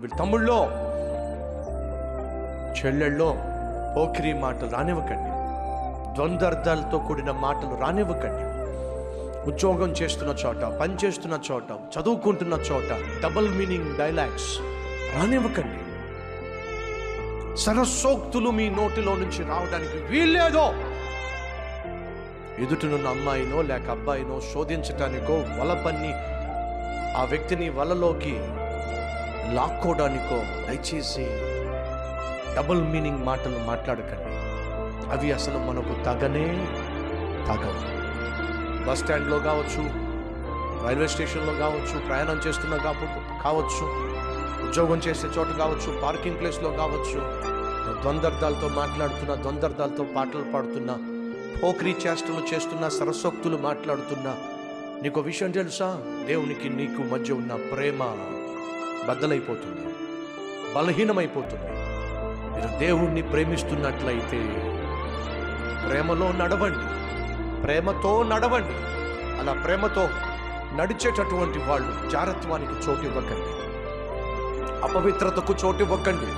వీళ్ళ తమ్ముళ్ళో చెల్లెళ్ళో పోకిరి మాటలు రానివ్వకండి. ద్వంద్వార్థాలతో కూడిన మాటలు రానివ్వకండి. ఉద్యోగం చేస్తున్న చోట, పని చేస్తున్న చోట, చదువుకుంటున్న చోట డబుల్ మీనింగ్ డైలాగ్స్ రానివ్వకండి. సరస్సోక్తులు మీ నోటిలో నుంచి రావడానికి వీల్లేదో. ఎదుటనున్న అమ్మాయినో లేక అబ్బాయినో శోధించటానికో వలపన్ని ఆ వ్యక్తిని వలలోకి లాక్కోవడానికో దయచేసి డబుల్ మీనింగ్ మాటలు మాట్లాడకండి. అవి అసలు మనకు తగవు. బస్ స్టాండ్లో కావచ్చు, రైల్వే స్టేషన్లో కావచ్చు, ప్రయాణం చేస్తున్నా కావచ్చు, ఉద్యోగం చేసే చోట కావచ్చు, పార్కింగ్ ప్లేస్లో కావచ్చు, ద్వంద్వార్థాలతో మాట్లాడుతున్నా, ద్వంద్వార్థాలతో పాటలు పాడుతున్నా, పోకిరీ చేష్టలు చేస్తున్నా, సరస్సోక్తులు మాట్లాడుతున్నా, నీకు విషయం తెలుసా? దేవునికి నీకు మధ్య ఉన్న ప్రేమ బద్దలైపోతుంది, బలహీనమైపోతుంది. మీరు దేవుణ్ణి ప్రేమిస్తున్నట్లయితే ప్రేమలో నడవండి, ప్రేమతో నడవండి. అలా ప్రేమతో నడిచేటటువంటి వాళ్ళు జారత్వానికి చోటు ఇవ్వకండి, అపవిత్రతకు చోటు ఇవ్వకండి.